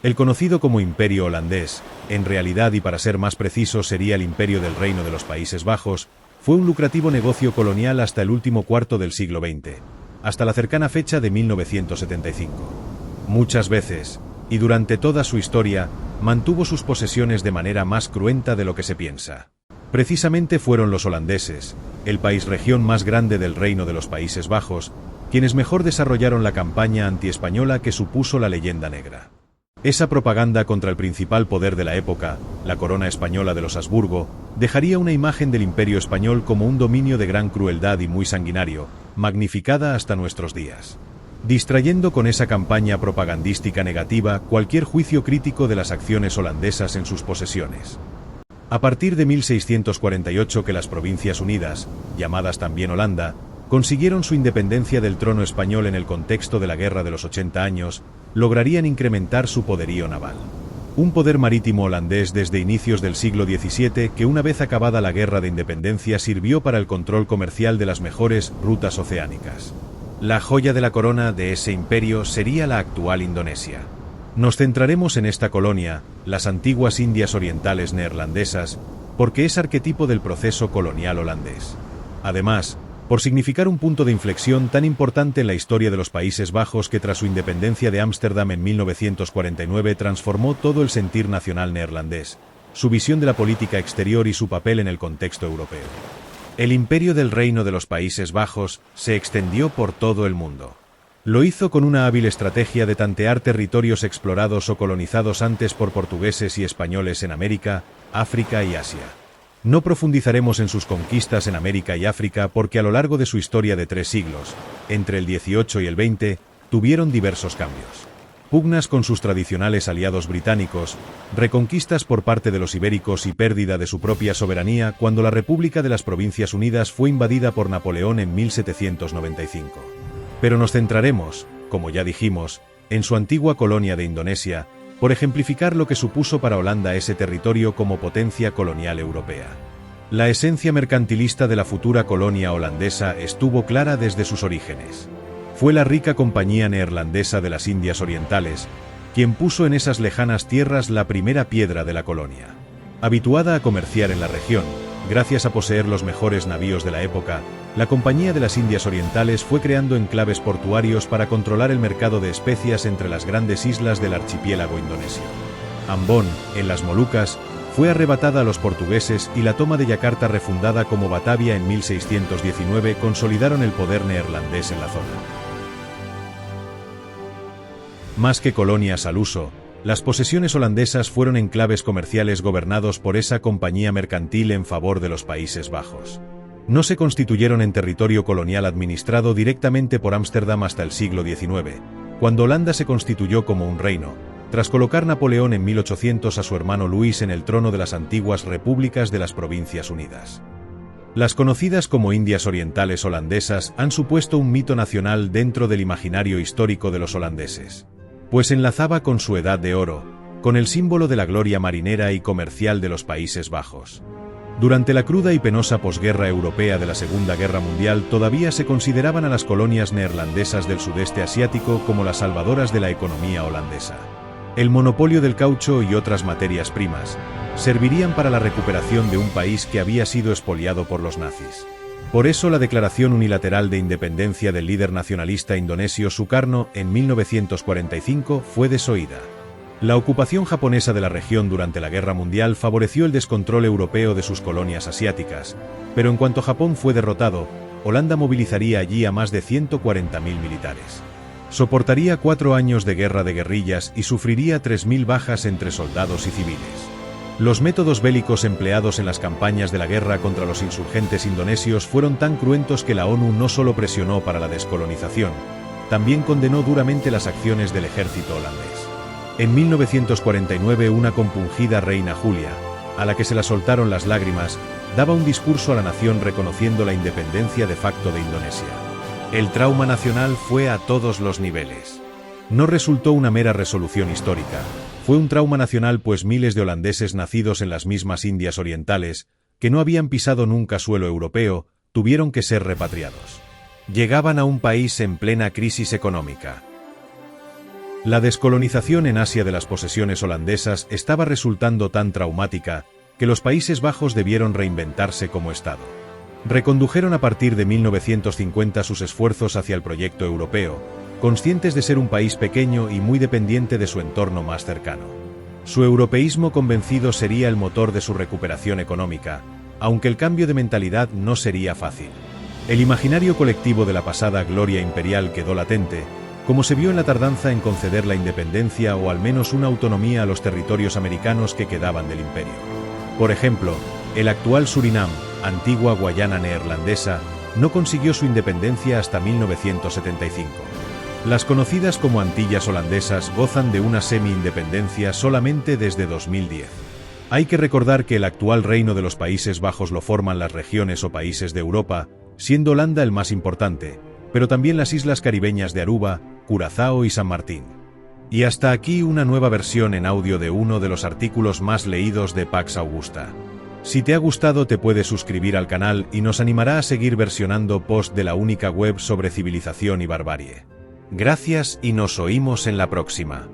El conocido como Imperio Holandés, en realidad y para ser más preciso sería el Imperio del Reino de los Países Bajos, fue un lucrativo negocio colonial hasta el último cuarto del siglo XX, hasta la cercana fecha de 1975. Muchas veces, y durante toda su historia, mantuvo sus posesiones de manera más cruenta de lo que se piensa. Precisamente fueron los holandeses, el país-región más grande del Reino de los Países Bajos, quienes mejor desarrollaron la campaña antiespañola que supuso la leyenda negra. Esa propaganda contra el principal poder de la época, la corona española de los Habsburgo, dejaría una imagen del Imperio español como un dominio de gran crueldad y muy sanguinario, magnificada hasta nuestros días, distrayendo con esa campaña propagandística negativa cualquier juicio crítico de las acciones holandesas en sus posesiones. A partir de 1648 que las Provincias Unidas, llamadas también Holanda, consiguieron su independencia del trono español en el contexto de la Guerra de los 80 años, lograrían incrementar su poderío naval. Un poder marítimo holandés desde inicios del siglo XVII que una vez acabada la Guerra de Independencia sirvió para el control comercial de las mejores rutas oceánicas. La joya de la corona de ese imperio sería la actual Indonesia. Nos centraremos en esta colonia, las antiguas Indias Orientales neerlandesas, porque es arquetipo del proceso colonial holandés. Además, por significar un punto de inflexión tan importante en la historia de los Países Bajos que tras su independencia de Ámsterdam en 1949 transformó todo el sentir nacional neerlandés, su visión de la política exterior y su papel en el contexto europeo. El imperio del Reino de los Países Bajos se extendió por todo el mundo. Lo hizo con una hábil estrategia de tantear territorios explorados o colonizados antes por portugueses y españoles en América, África y Asia. No profundizaremos en sus conquistas en América y África porque a lo largo de su historia de 3 siglos, entre el XVIII y el XX, tuvieron diversos cambios. Pugnas con sus tradicionales aliados británicos, reconquistas por parte de los ibéricos y pérdida de su propia soberanía cuando la República de las Provincias Unidas fue invadida por Napoleón en 1795. Pero nos centraremos, como ya dijimos, en su antigua colonia de Indonesia, por ejemplificar lo que supuso para Holanda ese territorio como potencia colonial europea. La esencia mercantilista de la futura colonia holandesa estuvo clara desde sus orígenes. Fue la rica Compañía Neerlandesa de las Indias Orientales, quien puso en esas lejanas tierras la primera piedra de la colonia. Habituada a comerciar en la región, gracias a poseer los mejores navíos de la época, la Compañía de las Indias Orientales fue creando enclaves portuarios para controlar el mercado de especias entre las grandes islas del archipiélago indonesio. Ambon, en las Molucas, fue arrebatada a los portugueses y la toma de Yakarta refundada como Batavia en 1619 consolidaron el poder neerlandés en la zona. Más que colonias al uso, las posesiones holandesas fueron enclaves comerciales gobernados por esa compañía mercantil en favor de los Países Bajos. No se constituyeron en territorio colonial administrado directamente por Ámsterdam hasta el siglo XIX, cuando Holanda se constituyó como un reino, tras colocar Napoleón en 1800 a su hermano Luis en el trono de las antiguas repúblicas de las Provincias Unidas. Las conocidas como Indias Orientales holandesas han supuesto un mito nacional dentro del imaginario histórico de los holandeses, pues enlazaba con su edad de oro, con el símbolo de la gloria marinera y comercial de los Países Bajos. Durante la cruda y penosa posguerra europea de la Segunda Guerra Mundial todavía se consideraban a las colonias neerlandesas del sudeste asiático como las salvadoras de la economía holandesa. El monopolio del caucho y otras materias primas servirían para la recuperación de un país que había sido expoliado por los nazis. Por eso la declaración unilateral de independencia del líder nacionalista indonesio Sukarno en 1945 fue desoída. La ocupación japonesa de la región durante la Guerra Mundial favoreció el descontrol europeo de sus colonias asiáticas, pero en cuanto Japón fue derrotado, Holanda movilizaría allí a más de 140.000 militares. Soportaría 4 años de guerra de guerrillas y sufriría 3.000 bajas entre soldados y civiles. Los métodos bélicos empleados en las campañas de la guerra contra los insurgentes indonesios fueron tan cruentos que la ONU no solo presionó para la descolonización, también condenó duramente las acciones del ejército holandés. En 1949 una compungida reina Julia, a la que se la soltaron las lágrimas, daba un discurso a la nación reconociendo la independencia de facto de Indonesia. El trauma nacional fue a todos los niveles. No resultó una mera resolución histórica, fue un trauma nacional pues miles de holandeses nacidos en las mismas Indias Orientales, que no habían pisado nunca suelo europeo, tuvieron que ser repatriados. Llegaban a un país en plena crisis económica. La descolonización en Asia de las posesiones holandesas estaba resultando tan traumática que los Países Bajos debieron reinventarse como Estado. Recondujeron a partir de 1950 sus esfuerzos hacia el proyecto europeo, conscientes de ser un país pequeño y muy dependiente de su entorno más cercano. Su europeísmo convencido sería el motor de su recuperación económica, aunque el cambio de mentalidad no sería fácil. El imaginario colectivo de la pasada gloria imperial quedó latente, como se vio en la tardanza en conceder la independencia o al menos una autonomía a los territorios americanos que quedaban del imperio. Por ejemplo, el actual Surinam, antigua Guayana neerlandesa, no consiguió su independencia hasta 1975. Las conocidas como Antillas holandesas gozan de una semi-independencia solamente desde 2010. Hay que recordar que el actual Reino de los Países Bajos lo forman las regiones o países de Europa, siendo Holanda el más importante, pero también las islas caribeñas de Aruba, Curazao y San Martín. Y hasta aquí una nueva versión en audio de uno de los artículos más leídos de Pax Augusta. Si te ha gustado te puedes suscribir al canal y nos animará a seguir versionando post de la única web sobre civilización y barbarie. Gracias y nos oímos en la próxima.